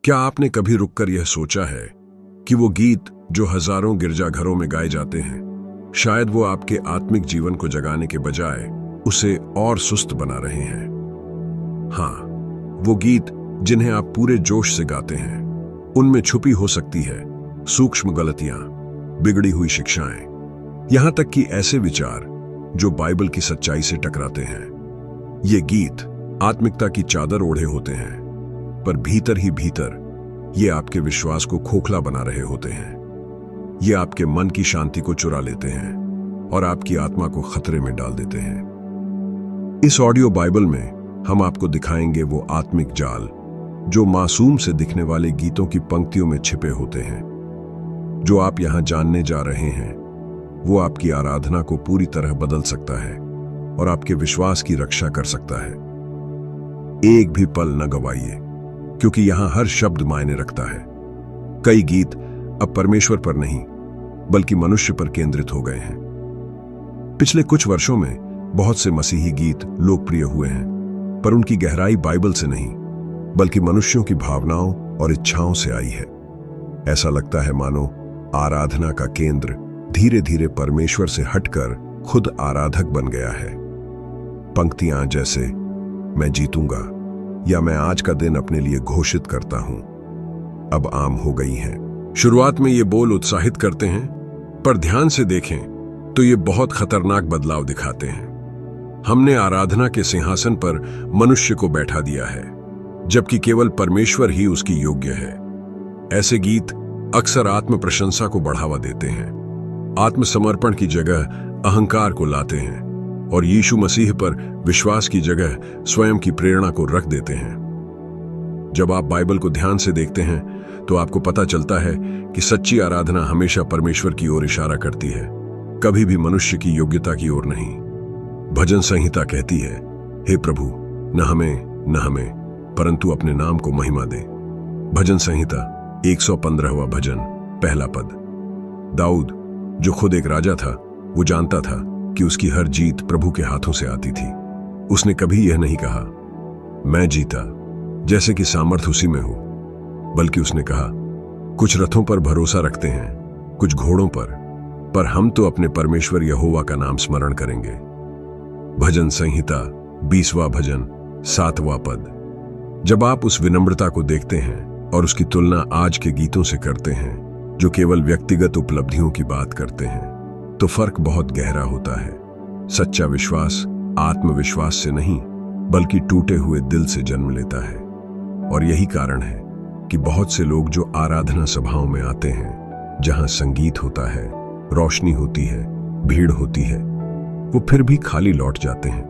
क्या आपने कभी रुककर यह सोचा है कि वो गीत जो हजारों गिरजाघरों में गाए जाते हैं, शायद वो आपके आत्मिक जीवन को जगाने के बजाय उसे और सुस्त बना रहे हैं? हाँ, वो गीत जिन्हें आप पूरे जोश से गाते हैं, उनमें छुपी हो सकती है सूक्ष्म गलतियां, बिगड़ी हुई शिक्षाएं, यहां तक कि ऐसे विचार जो बाइबल की सच्चाई से टकराते हैं। ये गीत आत्मिकता की चादर ओढ़े होते हैं, पर भीतर ही भीतर ये आपके विश्वास को खोखला बना रहे होते हैं। ये आपके मन की शांति को चुरा लेते हैं और आपकी आत्मा को खतरे में डाल देते हैं। इस ऑडियो बाइबल में हम आपको दिखाएंगे वो आत्मिक जाल जो मासूम से दिखने वाले गीतों की पंक्तियों में छिपे होते हैं। जो आप यहां जानने जा रहे हैं वो आपकी आराधना को पूरी तरह बदल सकता है और आपके विश्वास की रक्षा कर सकता है। एक भी पल न गवाइए, क्योंकि यहां हर शब्द मायने रखता है। कई गीत अब परमेश्वर पर नहीं बल्कि मनुष्य पर केंद्रित हो गए हैं। पिछले कुछ वर्षों में बहुत से मसीही गीत लोकप्रिय हुए हैं, पर उनकी गहराई बाइबल से नहीं बल्कि मनुष्यों की भावनाओं और इच्छाओं से आई है। ऐसा लगता है मानो आराधना का केंद्र धीरे धीरे परमेश्वर से हटकर खुद आराधक बन गया है। पंक्तियां जैसे मैं जीतूंगा या मैं आज का दिन अपने लिए घोषित करता हूं, अब आम हो गई हैं। शुरुआत में ये बोल उत्साहित करते हैं, पर ध्यान से देखें तो ये बहुत खतरनाक बदलाव दिखाते हैं। हमने आराधना के सिंहासन पर मनुष्य को बैठा दिया है, जबकि केवल परमेश्वर ही उसकी योग्य है। ऐसे गीत अक्सर आत्म प्रशंसा को बढ़ावा देते हैं, आत्मसमर्पण की जगह अहंकार को लाते हैं और यीशु मसीह पर विश्वास की जगह स्वयं की प्रेरणा को रख देते हैं। जब आप बाइबल को ध्यान से देखते हैं तो आपको पता चलता है कि सच्ची आराधना हमेशा परमेश्वर की ओर इशारा करती है, कभी भी मनुष्य की योग्यता की ओर नहीं। भजन संहिता कहती है, हे प्रभु, न हमें परंतु अपने नाम को महिमा दे। भजन संहिता 115वां भजन, पहला पद। दाऊद, जो खुद एक राजा था, वो जानता था कि उसकी हर जीत प्रभु के हाथों से आती थी। उसने कभी यह नहीं कहा, मैं जीता, जैसे कि सामर्थ उसी में हो, बल्कि उसने कहा, कुछ रथों पर भरोसा रखते हैं, कुछ घोड़ों पर हम तो अपने परमेश्वर यहोवा का नाम स्मरण करेंगे। भजन संहिता 20वां भजन, 7वां पद। जब आप उस विनम्रता को देखते हैं और उसकी तुलना आज के गीतों से करते हैं जो केवल व्यक्तिगत उपलब्धियों की बात करते हैं, तो फर्क बहुत गहरा होता है। सच्चा विश्वास आत्मविश्वास से नहीं बल्कि टूटे हुए दिल से जन्म लेता है। और यही कारण है कि बहुत से लोग जो आराधना सभाओं में आते हैं, जहां संगीत होता है, रोशनी होती है, भीड़ होती है, वो फिर भी खाली लौट जाते हैं,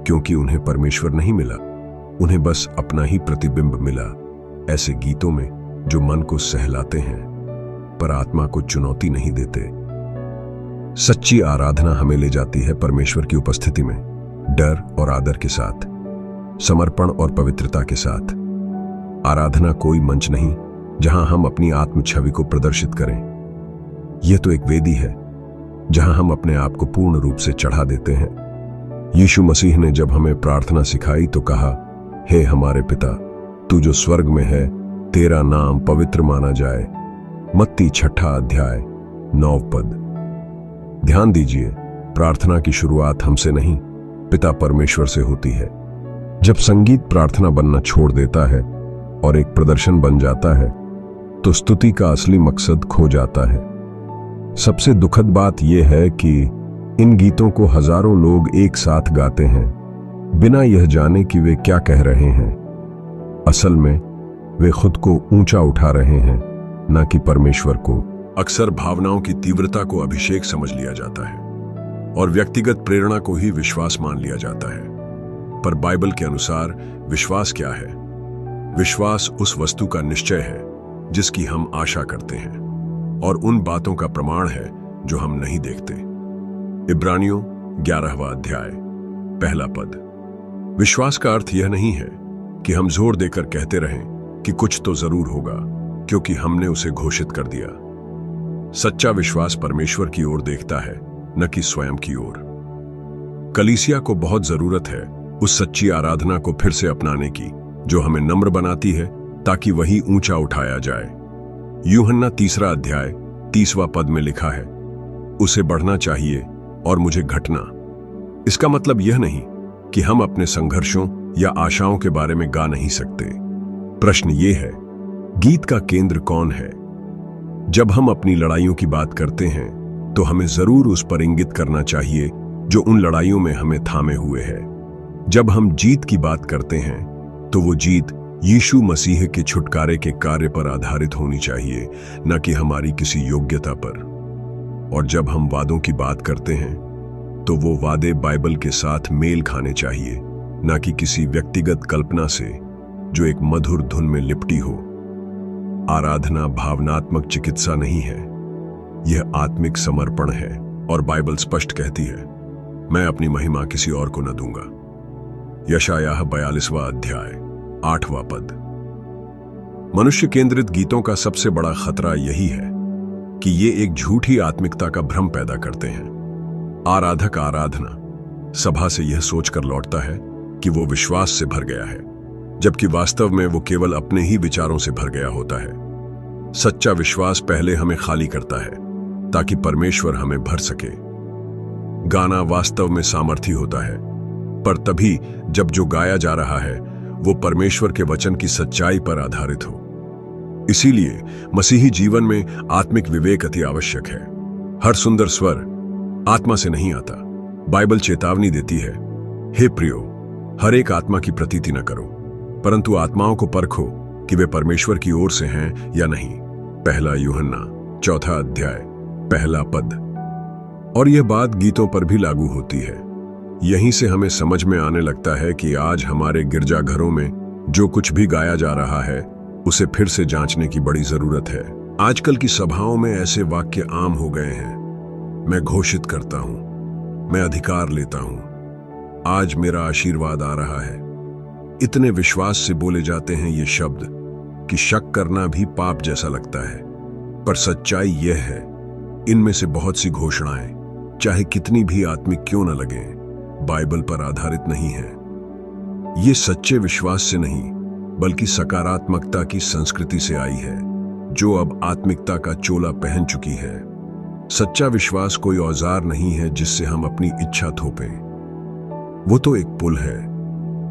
क्योंकि उन्हें परमेश्वर नहीं मिला, उन्हें बस अपना ही प्रतिबिंब मिला। ऐसे गीतों में जो मन को सहलाते हैं पर आत्मा को चुनौती नहीं देते। सच्ची आराधना हमें ले जाती है परमेश्वर की उपस्थिति में, डर और आदर के साथ, समर्पण और पवित्रता के साथ। आराधना कोई मंच नहीं जहां हम अपनी आत्म छवि को प्रदर्शित करें। यह तो एक वेदी है जहां हम अपने आप को पूर्ण रूप से चढ़ा देते हैं। यीशु मसीह ने जब हमें प्रार्थना सिखाई तो कहा, हे हमारे पिता, तू जो स्वर्ग में है, तेरा नाम पवित्र माना जाए। मत्ती 6 अध्याय 9 पद। ध्यान दीजिए, प्रार्थना की शुरुआत हमसे नहीं, पिता परमेश्वर से होती है। जब संगीत प्रार्थना बनना छोड़ देता है और एक प्रदर्शन बन जाता है, तो स्तुति का असली मकसद खो जाता है। सबसे दुखद बात यह है कि इन गीतों को हजारों लोग एक साथ गाते हैं, बिना यह जाने कि वे क्या कह रहे हैं। असल में वे खुद को ऊंचा उठा रहे हैं, न कि परमेश्वर को। अक्सर भावनाओं की तीव्रता को अभिषेक समझ लिया जाता है और व्यक्तिगत प्रेरणा को ही विश्वास मान लिया जाता है। पर बाइबल के अनुसार विश्वास क्या है? विश्वास उस वस्तु का निश्चय है जिसकी हम आशा करते हैं और उन बातों का प्रमाण है जो हम नहीं देखते। इब्रानियों 11वां अध्याय, पहला पद। विश्वास का अर्थ यह नहीं है कि हम जोर देकर कहते रहें कि कुछ तो जरूर होगा क्योंकि हमने उसे घोषित कर दिया। सच्चा विश्वास परमेश्वर की ओर देखता है, न कि स्वयं की ओर। कलीसिया को बहुत जरूरत है उस सच्ची आराधना को फिर से अपनाने की जो हमें नम्र बनाती है, ताकि वही ऊंचा उठाया जाए। यूहन्ना 3 अध्याय 30वां पद में लिखा है, उसे बढ़ना चाहिए और मुझे घटना। इसका मतलब यह नहीं कि हम अपने संघर्षों या आशाओं के बारे में गा नहीं सकते। प्रश्न यह है, गीत का केंद्र कौन है? जब हम अपनी लड़ाइयों की बात करते हैं तो हमें जरूर उस पर इंगित करना चाहिए जो उन लड़ाइयों में हमें थामे हुए है। जब हम जीत की बात करते हैं तो वो जीत यीशु मसीह के छुटकारे के कार्य पर आधारित होनी चाहिए, न कि हमारी किसी योग्यता पर। और जब हम वादों की बात करते हैं तो वो वादे बाइबल के साथ मेल खाने चाहिए, न कि किसी व्यक्तिगत कल्पना से जो एक मधुर धुन में लिपटी हो। आराधना भावनात्मक चिकित्सा नहीं है, यह आत्मिक समर्पण है। और बाइबल स्पष्ट कहती है, मैं अपनी महिमा किसी और को न दूंगा। यशायाह 42वां अध्याय 8वां पद। मनुष्य केंद्रित गीतों का सबसे बड़ा खतरा यही है कि ये एक झूठी आत्मिकता का भ्रम पैदा करते हैं। आराधक आराधना सभा से यह सोचकर लौटता है कि वो विश्वास से भर गया है, जबकि वास्तव में वो केवल अपने ही विचारों से भर गया होता है। सच्चा विश्वास पहले हमें खाली करता है ताकि परमेश्वर हमें भर सके। गाना वास्तव में सामर्थी होता है, पर तभी जब जो गाया जा रहा है वो परमेश्वर के वचन की सच्चाई पर आधारित हो। इसीलिए मसीही जीवन में आत्मिक विवेक अति आवश्यक है। हर सुंदर स्वर आत्मा से नहीं आता। बाइबल चेतावनी देती है, हे प्रियो, हर एक आत्मा की प्रतीति न करो, परंतु आत्माओं को परखो कि वे परमेश्वर की ओर से हैं या नहीं। 1 यूहन्ना 4 अध्याय 1 पद। और यह बात गीतों पर भी लागू होती है। यहीं से हमें समझ में आने लगता है कि आज हमारे गिरजाघरों में जो कुछ भी गाया जा रहा है उसे फिर से जांचने की बड़ी जरूरत है। आजकल की सभाओं में ऐसे वाक्य आम हो गए हैं, मैं घोषित करता हूं, मैं अधिकार लेता हूं, आज मेरा आशीर्वाद आ रहा है। इतने विश्वास से बोले जाते हैं ये शब्द कि शक करना भी पाप जैसा लगता है। पर सच्चाई यह है, इनमें से बहुत सी घोषणाएं, चाहे कितनी भी आत्मिक क्यों न लगें, बाइबल पर आधारित नहीं है। ये सच्चे विश्वास से नहीं बल्कि सकारात्मकता की संस्कृति से आई है, जो अब आत्मिकता का चोला पहन चुकी है। सच्चा विश्वास कोई औजार नहीं है जिससे हम अपनी इच्छा थोपें। वो तो एक पुल है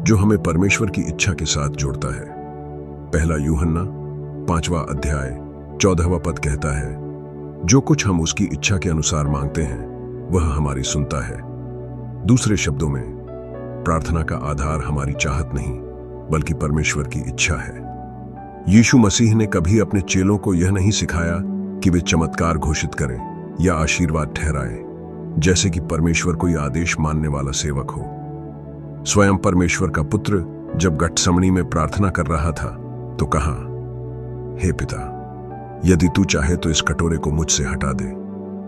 जो हमें परमेश्वर की इच्छा के साथ जोड़ता है। 1 यूहन्ना 5वां अध्याय 14वां पद कहता है, जो कुछ हम उसकी इच्छा के अनुसार मांगते हैं वह हमारी सुनता है। दूसरे शब्दों में, प्रार्थना का आधार हमारी चाहत नहीं बल्कि परमेश्वर की इच्छा है। यीशु मसीह ने कभी अपने चेलों को यह नहीं सिखाया कि वे चमत्कार घोषित करें या आशीर्वाद ठहराएं, जैसे कि परमेश्वर कोई आदेश मानने वाला सेवक हो। स्वयं परमेश्वर का पुत्र जब गठसमनी में प्रार्थना कर रहा था तो कहा, हे पिता, यदि तू चाहे तो इस कटोरे को मुझसे हटा दे,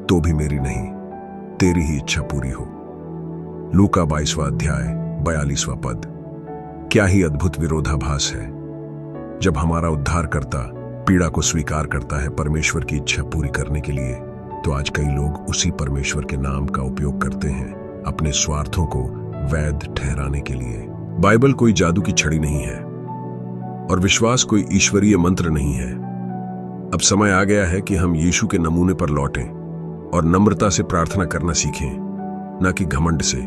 तो भी मेरी नहीं, तेरी ही इच्छा पूरी हो। लूका 22वां अध्याय 42वां पद। क्या ही अद्भुत विरोधाभास है। जब हमारा उद्धारकर्ता पीड़ा को स्वीकार करता है परमेश्वर की इच्छा पूरी करने के लिए, तो आज कई लोग उसी परमेश्वर के नाम का उपयोग करते हैं अपने स्वार्थों को वैध ठहराने के लिए। बाइबल कोई जादू की छड़ी नहीं है और विश्वास कोई ईश्वरीय मंत्र नहीं है। अब समय आ गया है कि हम यीशु के नमूने पर लौटें और नम्रता से प्रार्थना करना सीखें, न कि घमंड से।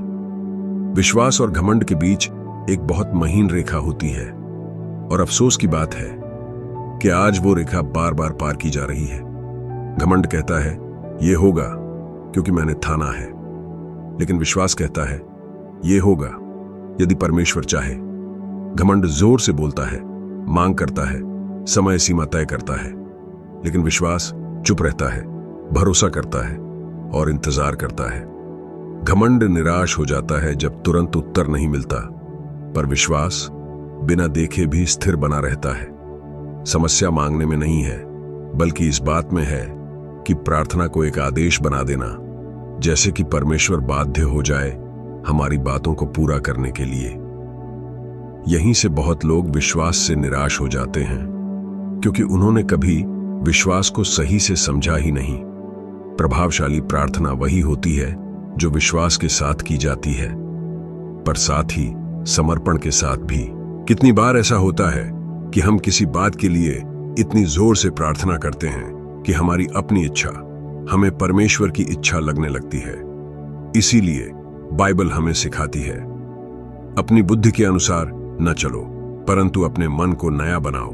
विश्वास और घमंड के बीच एक बहुत महीन रेखा होती है और अफसोस की बात है कि आज वो रेखा बार बार पार की जा रही है। घमंड कहता है, ये होगा क्योंकि मैंने ठाना है, लेकिन विश्वास कहता है, ये होगा यदि परमेश्वर चाहे। घमंड जोर से बोलता है, मांग करता है, समय सीमा तय करता है, लेकिन विश्वास चुप रहता है, भरोसा करता है और इंतजार करता है। घमंड निराश हो जाता है जब तुरंत उत्तर नहीं मिलता, पर विश्वास बिना देखे भी स्थिर बना रहता है। समस्या मांगने में नहीं है, बल्कि इस बात में है कि प्रार्थना को एक आदेश बना देना, जैसे कि परमेश्वर बाध्य हो जाए हमारी बातों को पूरा करने के लिए। यहीं से बहुत लोग विश्वास से निराश हो जाते हैं, क्योंकि उन्होंने कभी विश्वास को सही से समझा ही नहीं। प्रभावशाली प्रार्थना वही होती है जो विश्वास के साथ की जाती है, पर साथ ही समर्पण के साथ भी। कितनी बार ऐसा होता है कि हम किसी बात के लिए इतनी जोर से प्रार्थना करते हैं कि हमारी अपनी इच्छा हमें परमेश्वर की इच्छा लगने लगती है। इसीलिए बाइबल हमें सिखाती है, अपनी बुद्धि के अनुसार न चलो, परंतु अपने मन को नया बनाओ,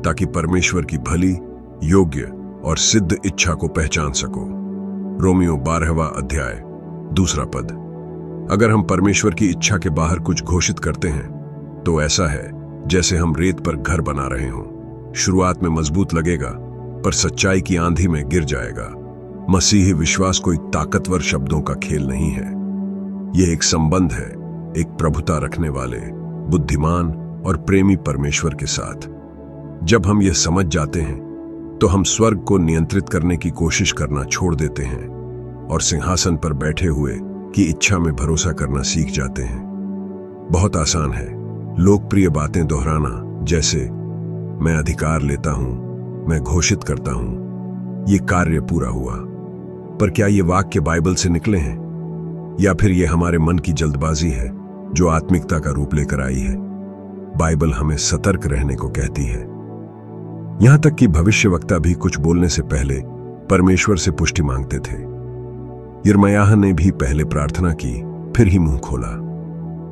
ताकि परमेश्वर की भली, योग्य और सिद्ध इच्छा को पहचान सको। रोमियो 12वां अध्याय 2 पद। अगर हम परमेश्वर की इच्छा के बाहर कुछ घोषित करते हैं तो ऐसा है जैसे हम रेत पर घर बना रहे हों। शुरुआत में मजबूत लगेगा, पर सच्चाई की आंधी में गिर जाएगा। मसीही विश्वास कोई ताकतवर शब्दों का खेल नहीं है। यह एक संबंध है, एक प्रभुता रखने वाले, बुद्धिमान और प्रेमी परमेश्वर के साथ। जब हम यह समझ जाते हैं तो हम स्वर्ग को नियंत्रित करने की कोशिश करना छोड़ देते हैं और सिंहासन पर बैठे हुए की इच्छा में भरोसा करना सीख जाते हैं। बहुत आसान है लोकप्रिय बातें दोहराना, जैसे मैं अधिकार लेता हूं, मैं घोषित करता हूं, ये कार्य पूरा हुआ। पर क्या ये वाक्य बाइबल से निकले हैं, या फिर ये हमारे मन की जल्दबाजी है जो आत्मिकता का रूप लेकर आई है? बाइबल हमें सतर्क रहने को कहती है। यहां तक कि भविष्यवक्ता भी कुछ बोलने से पहले परमेश्वर से पुष्टि मांगते थे। यिर्मयाह ने भी पहले प्रार्थना की, फिर ही मुंह खोला।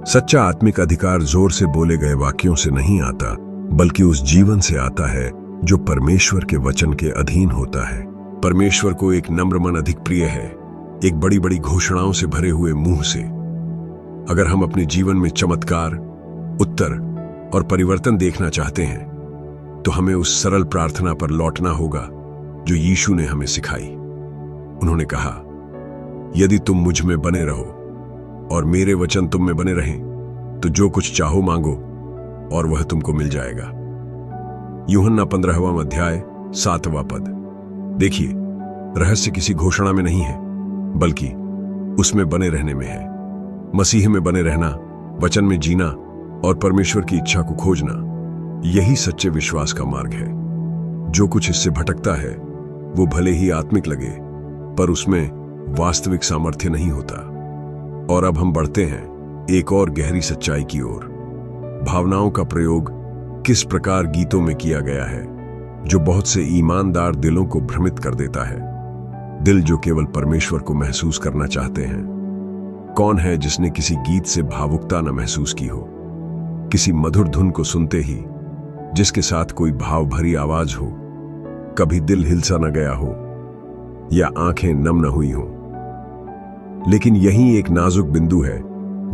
सच्चा आत्मिक अधिकार जोर से बोले गए वाक्यों से नहीं आता, बल्कि उस जीवन से आता है जो परमेश्वर के वचन के अधीन होता है। परमेश्वर को एक नम्र मन अधिक प्रिय है, एक बड़ी बड़ी घोषणाओं से भरे हुए मुंह से। अगर हम अपने जीवन में चमत्कार, उत्तर और परिवर्तन देखना चाहते हैं तो हमें उस सरल प्रार्थना पर लौटना होगा जो यीशु ने हमें सिखाई। उन्होंने कहा, यदि तुम मुझ में बने रहो और मेरे वचन तुम में बने रहें तो जो कुछ चाहो मांगो और वह तुमको मिल जाएगा। यूहन्ना 15वां अध्याय 7वां पद। देखिए, रहस्य किसी घोषणा में नहीं है, बल्कि उसमें बने रहने में है। मसीह में बने रहना, वचन में जीना और परमेश्वर की इच्छा को खोजना, यही सच्चे विश्वास का मार्ग है। जो कुछ इससे भटकता है वो भले ही आत्मिक लगे, पर उसमें वास्तविक सामर्थ्य नहीं होता। और अब हम बढ़ते हैं एक और गहरी सच्चाई की ओर। भावनाओं का प्रयोग किस प्रकार गीतों में किया गया है, जो बहुत से ईमानदार दिलों को भ्रमित कर देता है। दिल जो केवल परमेश्वर को महसूस करना चाहते हैं। कौन है जिसने किसी गीत से भावुकता न महसूस की हो, किसी मधुर धुन को सुनते ही जिसके साथ कोई भाव भरी आवाज हो, कभी दिल हिलसा न गया हो या आंखें नम न हुई हों। लेकिन यही एक नाजुक बिंदु है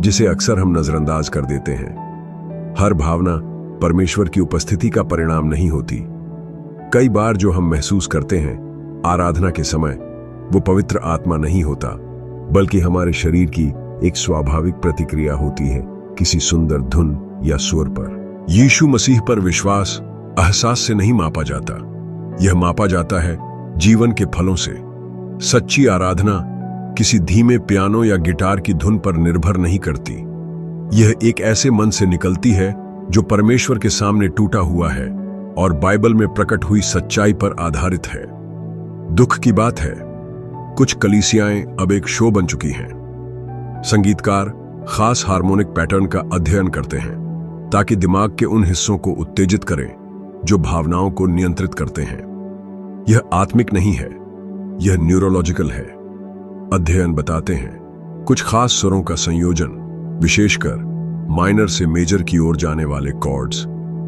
जिसे अक्सर हम नजरअंदाज कर देते हैं। हर भावना परमेश्वर की उपस्थिति का परिणाम नहीं होती। कई बार जो हम महसूस करते हैं आराधना के समय, वो पवित्र आत्मा नहीं होता, बल्कि हमारे शरीर की एक स्वाभाविक प्रतिक्रिया होती है किसी सुंदर धुन या सुर पर। यीशु मसीह पर विश्वास एहसास से नहीं मापा जाता, यह मापा जाता है जीवन के फलों से। सच्ची आराधना किसी धीमे पियानो या गिटार की धुन पर निर्भर नहीं करती। यह एक ऐसे मन से निकलती है जो परमेश्वर के सामने टूटा हुआ है और बाइबल में प्रकट हुई सच्चाई पर आधारित है। दुख की बात है, कुछ कलीसियाएं अब एक शो बन चुकी हैं। संगीतकार खास हार्मोनिक पैटर्न का अध्ययन करते हैं ताकि दिमाग के उन हिस्सों को उत्तेजित करें जो भावनाओं को नियंत्रित करते हैं। यह आत्मिक नहीं है, यह न्यूरोलॉजिकल है। अध्ययन बताते हैं कुछ खास स्वरों का संयोजन, विशेषकर माइनर से मेजर की ओर जाने वाले कॉर्ड्स,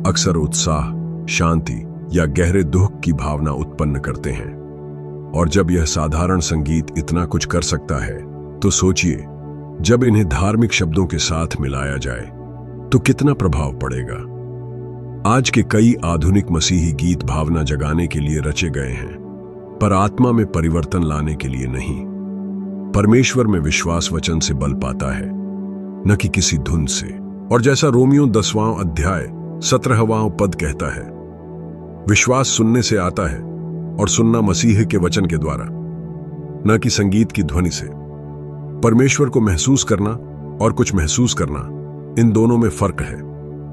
अक्सर उत्साह, शांति या गहरे दुख की भावना उत्पन्न करते हैं। और जब यह साधारण संगीत इतना कुछ कर सकता है, तो सोचिए जब इन्हें धार्मिक शब्दों के साथ मिलाया जाए तो कितना प्रभाव पड़ेगा। आज के कई आधुनिक मसीही गीत भावना जगाने के लिए रचे गए हैं, पर आत्मा में परिवर्तन लाने के लिए नहीं। परमेश्वर में विश्वास वचन से बल पाता है, न कि किसी धुन से। और जैसा रोमियो 10वां अध्याय 17वां पद कहता है, विश्वास सुनने से आता है और सुनना मसीह के वचन के द्वारा, न कि संगीत की ध्वनि से। परमेश्वर को महसूस करना और कुछ महसूस करना, इन दोनों में फर्क है,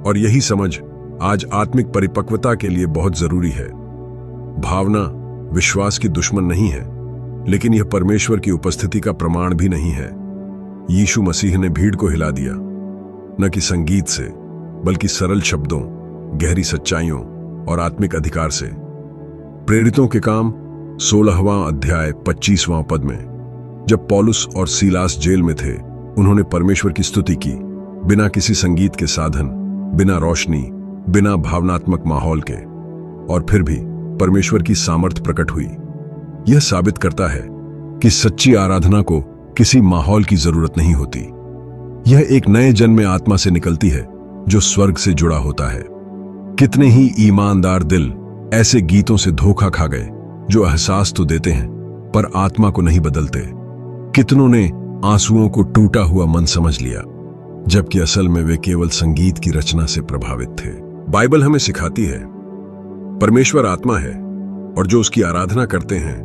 और यही समझ आज आत्मिक परिपक्वता के लिए बहुत जरूरी है। भावना विश्वास की दुश्मन नहीं है, लेकिन यह परमेश्वर की उपस्थिति का प्रमाण भी नहीं है। यीशु मसीह ने भीड़ को हिला दिया, न कि संगीत से, बल्कि सरल शब्दों, गहरी सच्चाइयों और आत्मिक अधिकार से। प्रेरितों के काम 16वां अध्याय 25वां पद में, जब पौलुस और सीलास जेल में थे, उन्होंने परमेश्वर की स्तुति की, बिना किसी संगीत के साधन, बिना रोशनी, बिना भावनात्मक माहौल के। और फिर भी परमेश्वर की सामर्थ्य प्रकट हुई। यह साबित करता है कि सच्ची आराधना को किसी माहौल की जरूरत नहीं होती। यह एक नए जन्म आत्मा से निकलती है जो स्वर्ग से जुड़ा होता है। कितने ही ईमानदार दिल ऐसे गीतों से धोखा खा गए जो एहसास तो देते हैं पर आत्मा को नहीं बदलते। कितनों ने आंसुओं को टूटा हुआ मन समझ लिया, जबकि असल में वे केवल संगीत की रचना से प्रभावित थे। बाइबल हमें सिखाती है परमेश्वर आत्मा है और जो उसकी आराधना करते हैं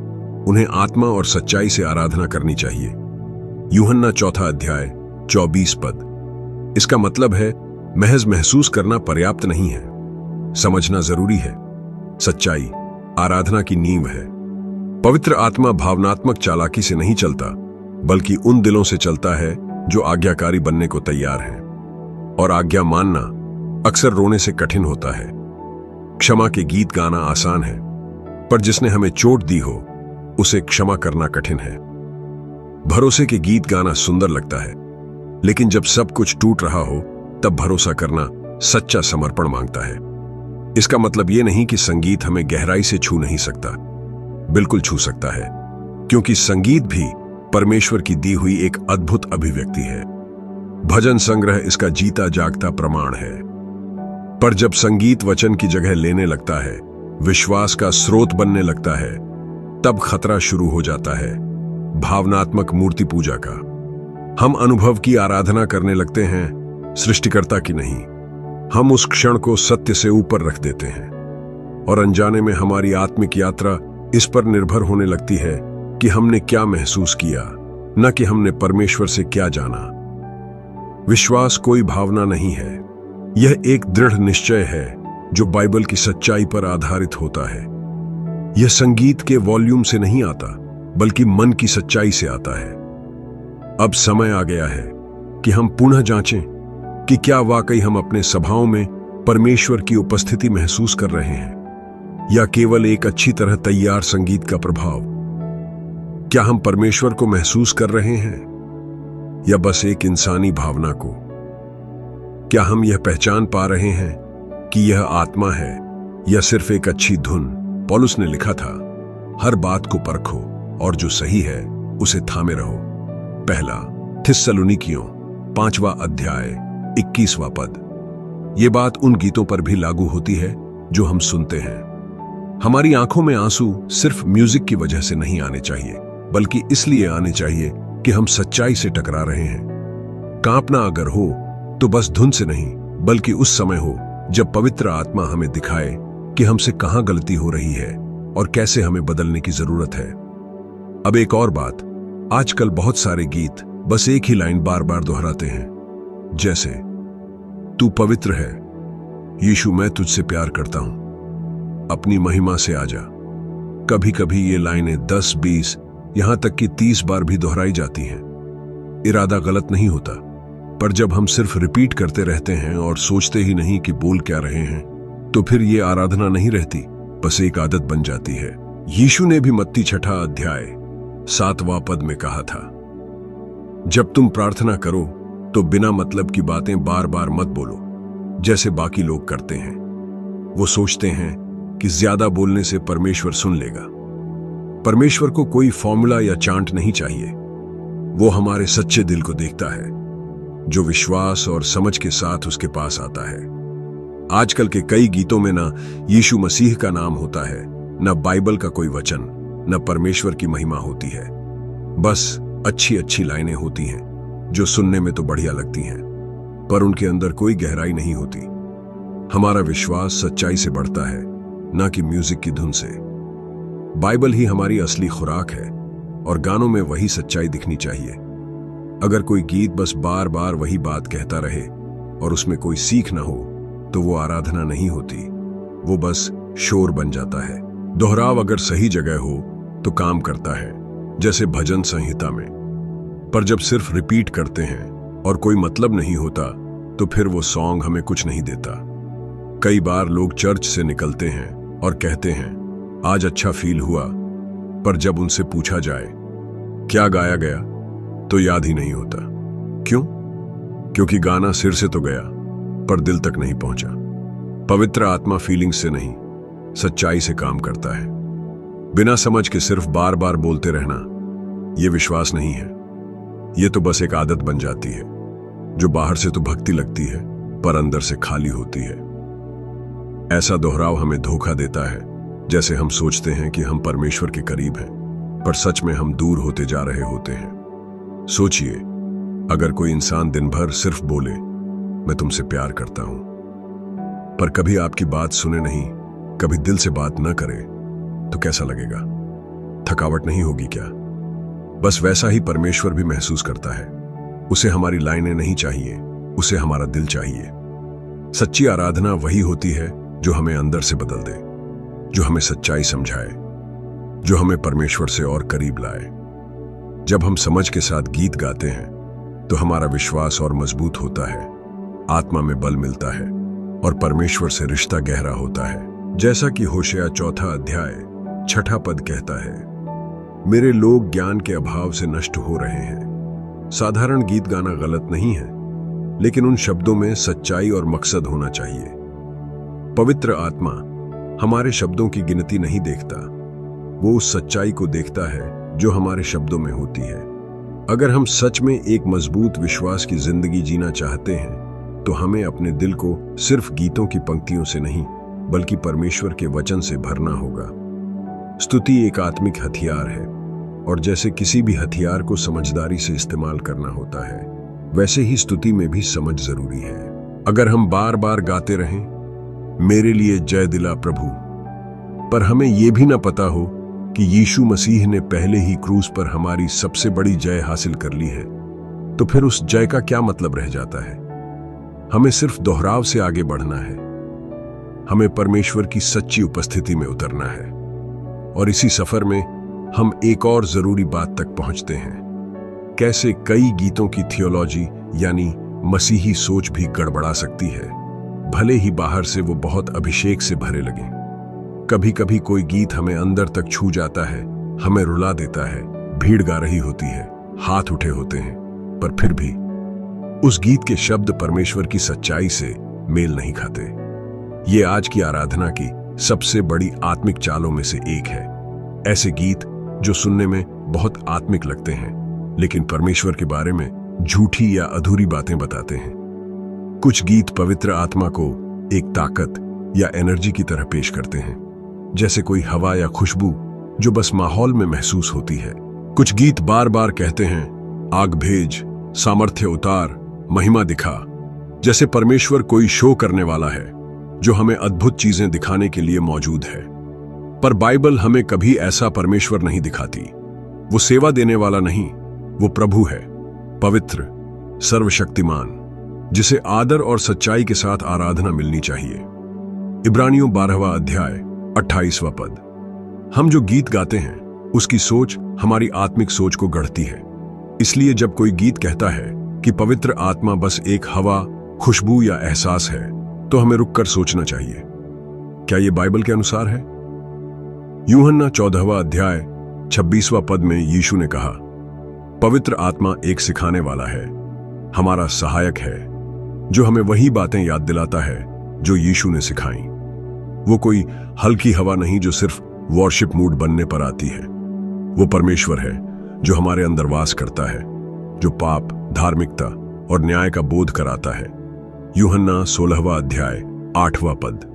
उन्हें आत्मा और सच्चाई से आराधना करनी चाहिए। यूहन्ना 4 अध्याय 24 पद। इसका मतलब है महज महसूस करना पर्याप्त नहीं है, समझना जरूरी है। सच्चाई आराधना की नींव है। पवित्र आत्मा भावनात्मक चालाकी से नहीं चलता, बल्कि उन दिलों से चलता है जो आज्ञाकारी बनने को तैयार हैं। और आज्ञा मानना अक्सर रोने से कठिन होता है। क्षमा के गीत गाना आसान है, पर जिसने हमें चोट दी हो उसे क्षमा करना कठिन है। भरोसे के गीत गाना सुंदर लगता है, लेकिन जब सब कुछ टूट रहा हो तब भरोसा करना सच्चा समर्पण मांगता है। इसका मतलब यह नहीं कि संगीत हमें गहराई से छू नहीं सकता, बिल्कुल छू सकता है, क्योंकि संगीत भी परमेश्वर की दी हुई एक अद्भुत अभिव्यक्ति है। भजन संग्रह इसका जीता जागता प्रमाण है। पर जब संगीत वचन की जगह लेने लगता है, विश्वास का स्रोत बनने लगता है, तब खतरा शुरू हो जाता है, भावनात्मक मूर्ति पूजा का। हम अनुभव की आराधना करने लगते हैं, सृष्टिकर्ता की नहीं। हम उस क्षण को सत्य से ऊपर रख देते हैं और अनजाने में हमारी आत्मिक यात्रा इस पर निर्भर होने लगती है कि हमने क्या महसूस किया, न कि हमने परमेश्वर से क्या जाना। विश्वास कोई भावना नहीं है, यह एक दृढ़ निश्चय है जो बाइबल की सच्चाई पर आधारित होता है। यह संगीत के वॉल्यूम से नहीं आता, बल्कि मन की सच्चाई से आता है। अब समय आ गया है कि हम पुनः जांचें कि क्या वाकई हम अपने सभाओं में परमेश्वर की उपस्थिति महसूस कर रहे हैं, या केवल एक अच्छी तरह तैयार संगीत का प्रभाव। क्या हम परमेश्वर को महसूस कर रहे हैं, या बस एक इंसानी भावना को? क्या हम यह पहचान पा रहे हैं कि यह आत्मा है या सिर्फ एक अच्छी धुन? पौलुस ने लिखा था, हर बात को परखो और जो सही है उसे थामे रहो। पहला थिस्सलुनीकियों 5वां अध्याय 21वां पद। यह बात उन गीतों पर भी लागू होती है जो हम सुनते हैं। हमारी आंखों में आंसू सिर्फ म्यूजिक की वजह से नहीं आने चाहिए, बल्कि इसलिए आने चाहिए कि हम सच्चाई से टकरा रहे हैं। कांपना अगर हो तो बस धुन से नहीं, बल्कि उस समय हो जब पवित्र आत्मा हमें दिखाए कि हमसे कहां गलती हो रही है और कैसे हमें बदलने की जरूरत है। अब एक और बात, आजकल बहुत सारे गीत बस एक ही लाइन बार बार दोहराते हैं, जैसे तू पवित्र है, यीशु मैं तुझसे प्यार करता हूं, अपनी महिमा से आजा। कभी कभी ये लाइनें 10, 20, यहां तक कि 30 बार भी दोहराई जाती हैं। इरादा गलत नहीं होता, पर जब हम सिर्फ रिपीट करते रहते हैं और सोचते ही नहीं कि बोल क्या रहे हैं, तो फिर ये आराधना नहीं रहती, बस एक आदत बन जाती है। यीशु ने भी मत्ती 6 अध्याय 7वां पद में कहा था, जब तुम प्रार्थना करो तो बिना मतलब की बातें बार बार मत बोलो, जैसे बाकी लोग करते हैं। वो सोचते हैं कि ज्यादा बोलने से परमेश्वर सुन लेगा। परमेश्वर को कोई फॉर्मूला या चांट नहीं चाहिए। वो हमारे सच्चे दिल को देखता है, जो विश्वास और समझ के साथ उसके पास आता है। आजकल के कई गीतों में ना यीशु मसीह का नाम होता है, न बाइबल का कोई वचन, न परमेश्वर की महिमा होती है। बस अच्छी अच्छी लाइनें होती हैं जो सुनने में तो बढ़िया लगती हैं, पर उनके अंदर कोई गहराई नहीं होती। हमारा विश्वास सच्चाई से बढ़ता है, ना कि म्यूजिक की धुन से। बाइबल ही हमारी असली खुराक है और गानों में वही सच्चाई दिखनी चाहिए। अगर कोई गीत बस बार बार वही बात कहता रहे और उसमें कोई सीख ना हो, तो वो आराधना नहीं होती, वो बस शोर बन जाता है। दोहराव अगर सही जगह हो तो काम करता है, जैसे भजन संहिता में। पर जब सिर्फ रिपीट करते हैं और कोई मतलब नहीं होता, तो फिर वो सॉन्ग हमें कुछ नहीं देता। कई बार लोग चर्च से निकलते हैं और कहते हैं आज अच्छा फील हुआ, पर जब उनसे पूछा जाए क्या गाया गया तो याद ही नहीं होता। क्यों? क्योंकि गाना सिर से तो गया पर दिल तक नहीं पहुंचा। पवित्र आत्मा फीलिंग्स से नहीं, सच्चाई से काम करता है। बिना समझ के सिर्फ बार बार बोलते रहना यह विश्वास नहीं है, यह तो बस एक आदत बन जाती है जो बाहर से तो भक्ति लगती है पर अंदर से खाली होती है। ऐसा दोहराव हमें धोखा देता है, जैसे हम सोचते हैं कि हम परमेश्वर के करीब हैं, पर सच में हम दूर होते जा रहे होते हैं। सोचिए, अगर कोई इंसान दिन भर सिर्फ बोले मैं तुमसे प्यार करता हूं, पर कभी आपकी बात सुने नहीं, कभी दिल से बात न करे, तो कैसा लगेगा? थकावट नहीं होगी क्या? बस वैसा ही परमेश्वर भी महसूस करता है। उसे हमारी लाइनें नहीं चाहिए, उसे हमारा दिल चाहिए। सच्ची आराधना वही होती है जो हमें अंदर से बदल दे, जो हमें सच्चाई समझाए, जो हमें परमेश्वर से और करीब लाए। जब हम समझ के साथ गीत गाते हैं तो हमारा विश्वास और मजबूत होता है, आत्मा में बल मिलता है और परमेश्वर से रिश्ता गहरा होता है। जैसा कि होशेया 4 अध्याय 6 पद कहता है, मेरे लोग ज्ञान के अभाव से नष्ट हो रहे हैं। साधारण गीत गाना गलत नहीं है, लेकिन उन शब्दों में सच्चाई और मकसद होना चाहिए। पवित्र आत्मा हमारे शब्दों की गिनती नहीं देखता, वो उस सच्चाई को देखता है जो हमारे शब्दों में होती है। अगर हम सच में एक मजबूत विश्वास की जिंदगी जीना चाहते हैं तो हमें अपने दिल को सिर्फ गीतों की पंक्तियों से नहीं, बल्कि परमेश्वर के वचन से भरना होगा। स्तुति एक आत्मिक हथियार है, और जैसे किसी भी हथियार को समझदारी से इस्तेमाल करना होता है, वैसे ही स्तुति में भी समझ जरूरी है। अगर हम बार बार गाते रहें मेरे लिए जय दिला प्रभु, पर हमें यह भी ना पता हो कि यीशु मसीह ने पहले ही क्रूस पर हमारी सबसे बड़ी जय हासिल कर ली है, तो फिर उस जय का क्या मतलब रह जाता है? हमें सिर्फ दोहराव से आगे बढ़ना है। हमें परमेश्वर की सच्ची उपस्थिति में उतरना है, और इसी सफर में हम एक और जरूरी बात तक पहुंचते हैं। कैसे कई गीतों की थियोलॉजी यानी मसीही सोच भी गड़बड़ा सकती है, भले ही बाहर से वो बहुत अभिषेक से भरे लगे। कभी कभी कोई गीत हमें अंदर तक छू जाता है, हमें रुला देता है। भीड़ गा रही होती है, हाथ उठे होते हैं, पर फिर भी उस गीत के शब्द परमेश्वर की सच्चाई से मेल नहीं खाते। ये आज की आराधना की सबसे बड़ी आत्मिक चालों में से एक है। ऐसे गीत जो सुनने में बहुत आत्मिक लगते हैं, लेकिन परमेश्वर के बारे में झूठी या अधूरी बातें बताते हैं। कुछ गीत पवित्र आत्मा को एक ताकत या एनर्जी की तरह पेश करते हैं, जैसे कोई हवा या खुशबू जो बस माहौल में महसूस होती है। कुछ गीत बार बार कहते हैं आग भेज, सामर्थ्य उतार, महिमा दिखा, जैसे परमेश्वर कोई शो करने वाला है जो हमें अद्भुत चीजें दिखाने के लिए मौजूद है। पर बाइबल हमें कभी ऐसा परमेश्वर नहीं दिखाती। वो सेवा देने वाला नहीं, वो प्रभु है, पवित्र, सर्वशक्तिमान, जिसे आदर और सच्चाई के साथ आराधना मिलनी चाहिए। इब्रानियों 12वां अध्याय 28वां पद। हम जो गीत गाते हैं उसकी सोच हमारी आत्मिक सोच को गढ़ती है। इसलिए जब कोई गीत कहता है कि पवित्र आत्मा बस एक हवा, खुशबू या एहसास है, तो हमें रुककर सोचना चाहिए, क्या यह बाइबल के अनुसार है? यूहन्ना 14वां अध्याय 26वां पद में यीशु ने कहा, पवित्र आत्मा एक सिखाने वाला है, हमारा सहायक है, जो हमें वही बातें याद दिलाता है जो यीशु ने सिखाई। वो कोई हल्की हवा नहीं जो सिर्फ वॉरशिप मूड बनने पर आती है। वो परमेश्वर है जो हमारे अंदर वास करता है, जो पाप, धार्मिकता और न्याय का बोध कराता है। यूहन्ना 16वां अध्याय 8वां पद।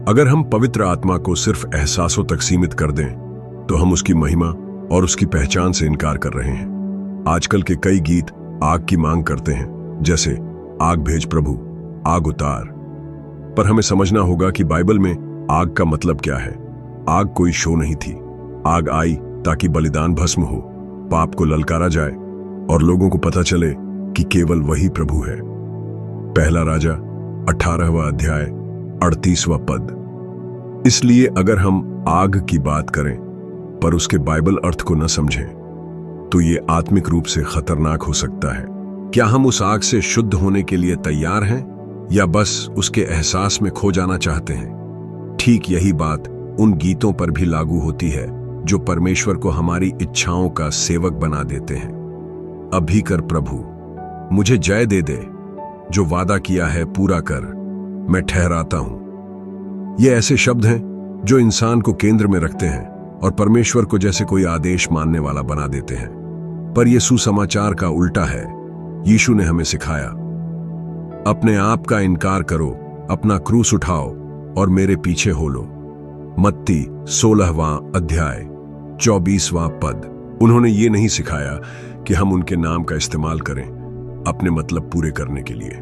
अगर हम पवित्र आत्मा को सिर्फ एहसासों तक सीमित कर दें तो हम उसकी महिमा और उसकी पहचान से इनकार कर रहे हैं। आजकल के कई गीत आग की मांग करते हैं, जैसे आग भेज प्रभु, आग उतार। पर हमें समझना होगा कि बाइबल में आग का मतलब क्या है। आग कोई शो नहीं थी। आग आई ताकि बलिदान भस्म हो, पाप को ललकारा जाए और लोगों को पता चले कि केवल वही प्रभु है। पहला राजा 18वां अध्याय 38वां पद। इसलिए अगर हम आग की बात करें पर उसके बाइबल अर्थ को न समझें तो ये आत्मिक रूप से खतरनाक हो सकता है। क्या हम उस आग से शुद्ध होने के लिए तैयार हैं या बस उसके एहसास में खो जाना चाहते हैं? ठीक यही बात उन गीतों पर भी लागू होती है जो परमेश्वर को हमारी इच्छाओं का सेवक बना देते हैं। अभी कर प्रभु, मुझे जय दे दे, जो वादा किया है पूरा कर, मैं ठहराता हूं। ये ऐसे शब्द हैं जो इंसान को केंद्र में रखते हैं और परमेश्वर को जैसे कोई आदेश मानने वाला बना देते हैं। पर यह सुसमाचार का उल्टा है। यीशु ने हमें सिखाया, अपने आप का इनकार करो, अपना क्रूस उठाओ और मेरे पीछे हो लो। मत्ती 16वां अध्याय 24वां पद। उन्होंने ये नहीं सिखाया कि हम उनके नाम का इस्तेमाल करें अपने मतलब पूरे करने के लिए।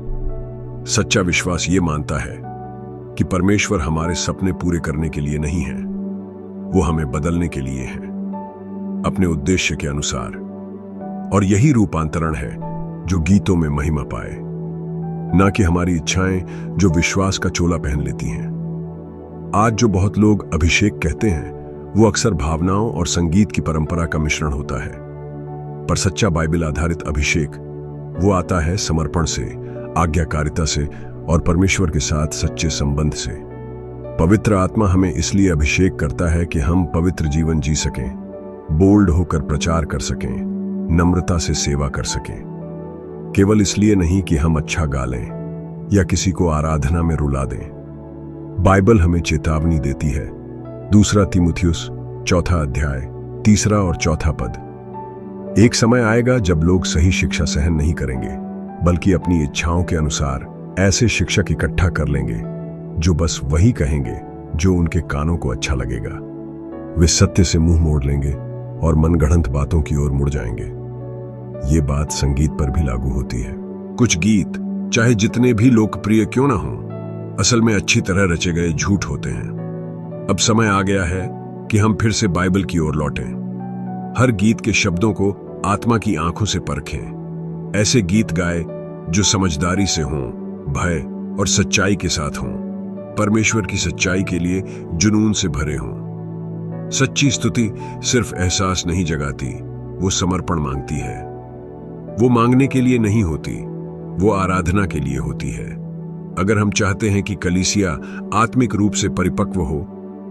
सच्चा विश्वास ये मानता है कि परमेश्वर हमारे सपने पूरे करने के लिए नहीं है, वो हमें बदलने के लिए है, अपने उद्देश्य के अनुसार। और यही रूपांतरण है जो गीतों में महिमा पाए, ना कि हमारी इच्छाएं जो विश्वास का चोला पहन लेती हैं। आज जो बहुत लोग अभिषेक कहते हैं, वो अक्सर भावनाओं और संगीत की परंपरा का मिश्रण होता है। पर सच्चा बाइबल आधारित अभिषेक वो आता है समर्पण से, आज्ञाकारिता से और परमेश्वर के साथ सच्चे संबंध से। पवित्र आत्मा हमें इसलिए अभिषेक करता है कि हम पवित्र जीवन जी सकें, बोल्ड होकर प्रचार कर सकें, नम्रता से सेवा कर सकें। केवल इसलिए नहीं कि हम अच्छा गा लें या किसी को आराधना में रुला दें। बाइबल हमें चेतावनी देती है। 2 तीमुथियुस 4 अध्याय 3 और 4 पद। एक समय आएगा जब लोग सही शिक्षा सहन नहीं करेंगे, बल्कि अपनी इच्छाओं के अनुसार ऐसे शिक्षक इकट्ठा कर लेंगे जो बस वही कहेंगे जो उनके कानों को अच्छा लगेगा। वे सत्य से मुंह मोड़ लेंगे और मनगढ़ंत बातों की ओर मुड़ जाएंगे। ये बात संगीत पर भी लागू होती है। कुछ गीत चाहे जितने भी लोकप्रिय क्यों ना हों, असल में अच्छी तरह रचे गए झूठ होते हैं। अब समय आ गया है कि हम फिर से बाइबल की ओर लौटें। हर गीत के शब्दों को आत्मा की आंखों से परखें। ऐसे गीत गाए जो समझदारी से हों, भय और सच्चाई के साथ हों, परमेश्वर की सच्चाई के लिए जुनून से भरे हों। सच्ची स्तुति सिर्फ एहसास नहीं जगाती, वो समर्पण मांगती है। वो मांगने के लिए नहीं होती, वो आराधना के लिए होती है। अगर हम चाहते हैं कि कलीसिया आत्मिक रूप से परिपक्व हो,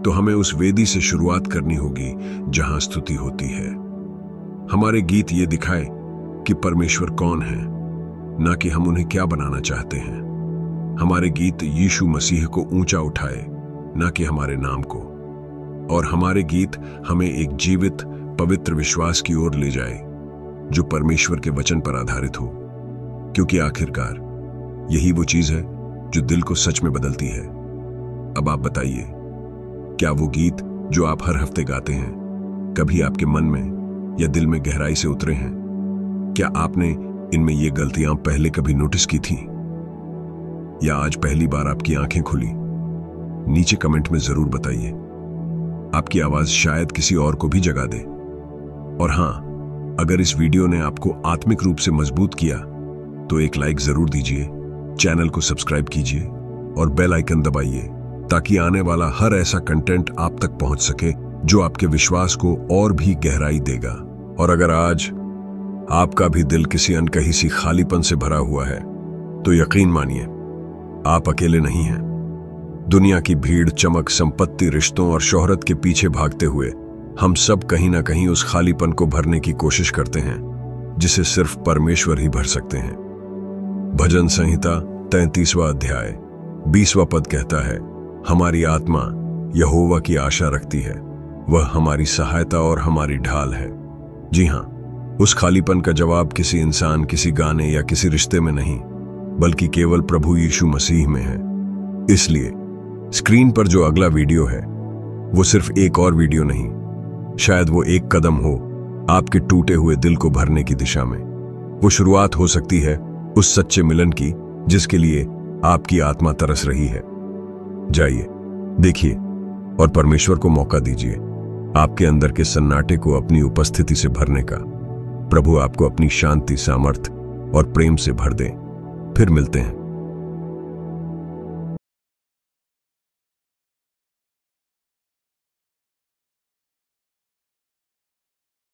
तो हमें उस वेदी से शुरुआत करनी होगी जहां स्तुति होती है। हमारे गीत ये दिखाए कि परमेश्वर कौन है, ना कि हम उन्हें क्या बनाना चाहते हैं। हमारे गीत यीशु मसीह को ऊंचा उठाए, ना कि हमारे नाम को। और हमारे गीत हमें एक जीवित पवित्र विश्वास की ओर ले जाए जो परमेश्वर के वचन पर आधारित हो, क्योंकि आखिरकार यही वो चीज है जो दिल को सच में बदलती है। अब आप बताइए, क्या वो गीत जो आप हर हफ्ते गाते हैं कभी आपके मन में या दिल में गहराई से उतरे हैं? क्या आपने इनमें ये गलतियां पहले कभी नोटिस की थी, या आज पहली बार आपकी आंखें खुली? नीचे कमेंट में जरूर बताइए। आपकी आवाज शायद किसी और को भी जगा दे। और हां, अगर इस वीडियो ने आपको आत्मिक रूप से मजबूत किया तो एक लाइक जरूर दीजिए, चैनल को सब्सक्राइब कीजिए और बेल आइकन दबाइए, ताकि आने वाला हर ऐसा कंटेंट आप तक पहुंच सके जो आपके विश्वास को और भी गहराई देगा। और अगर आज आपका भी दिल किसी अनकही सी खालीपन से भरा हुआ है, तो यकीन मानिए आप अकेले नहीं हैं। दुनिया की भीड़, चमक, संपत्ति, रिश्तों और शोहरत के पीछे भागते हुए हम सब कहीं ना कहीं उस खालीपन को भरने की कोशिश करते हैं जिसे सिर्फ परमेश्वर ही भर सकते हैं। भजन संहिता 33वां अध्याय 20वां पद कहता है, हमारी आत्मा यहोवा की आशा रखती है, वह हमारी सहायता और हमारी ढाल है। जी हां, उस खालीपन का जवाब किसी इंसान, किसी गाने या किसी रिश्ते में नहीं, बल्कि केवल प्रभु यीशु मसीह में है। इसलिए स्क्रीन पर जो अगला वीडियो है वो सिर्फ एक और वीडियो नहीं, शायद वो एक कदम हो आपके टूटे हुए दिल को भरने की दिशा में। वो शुरुआत हो सकती है उस सच्चे मिलन की जिसके लिए आपकी आत्मा तरस रही है। जाइए, देखिए और परमेश्वर को मौका दीजिए आपके अंदर के सन्नाटे को अपनी उपस्थिति से भरने का। प्रभु आपको अपनी शांति, सामर्थ और प्रेम से भर दे। फिर मिलते हैं।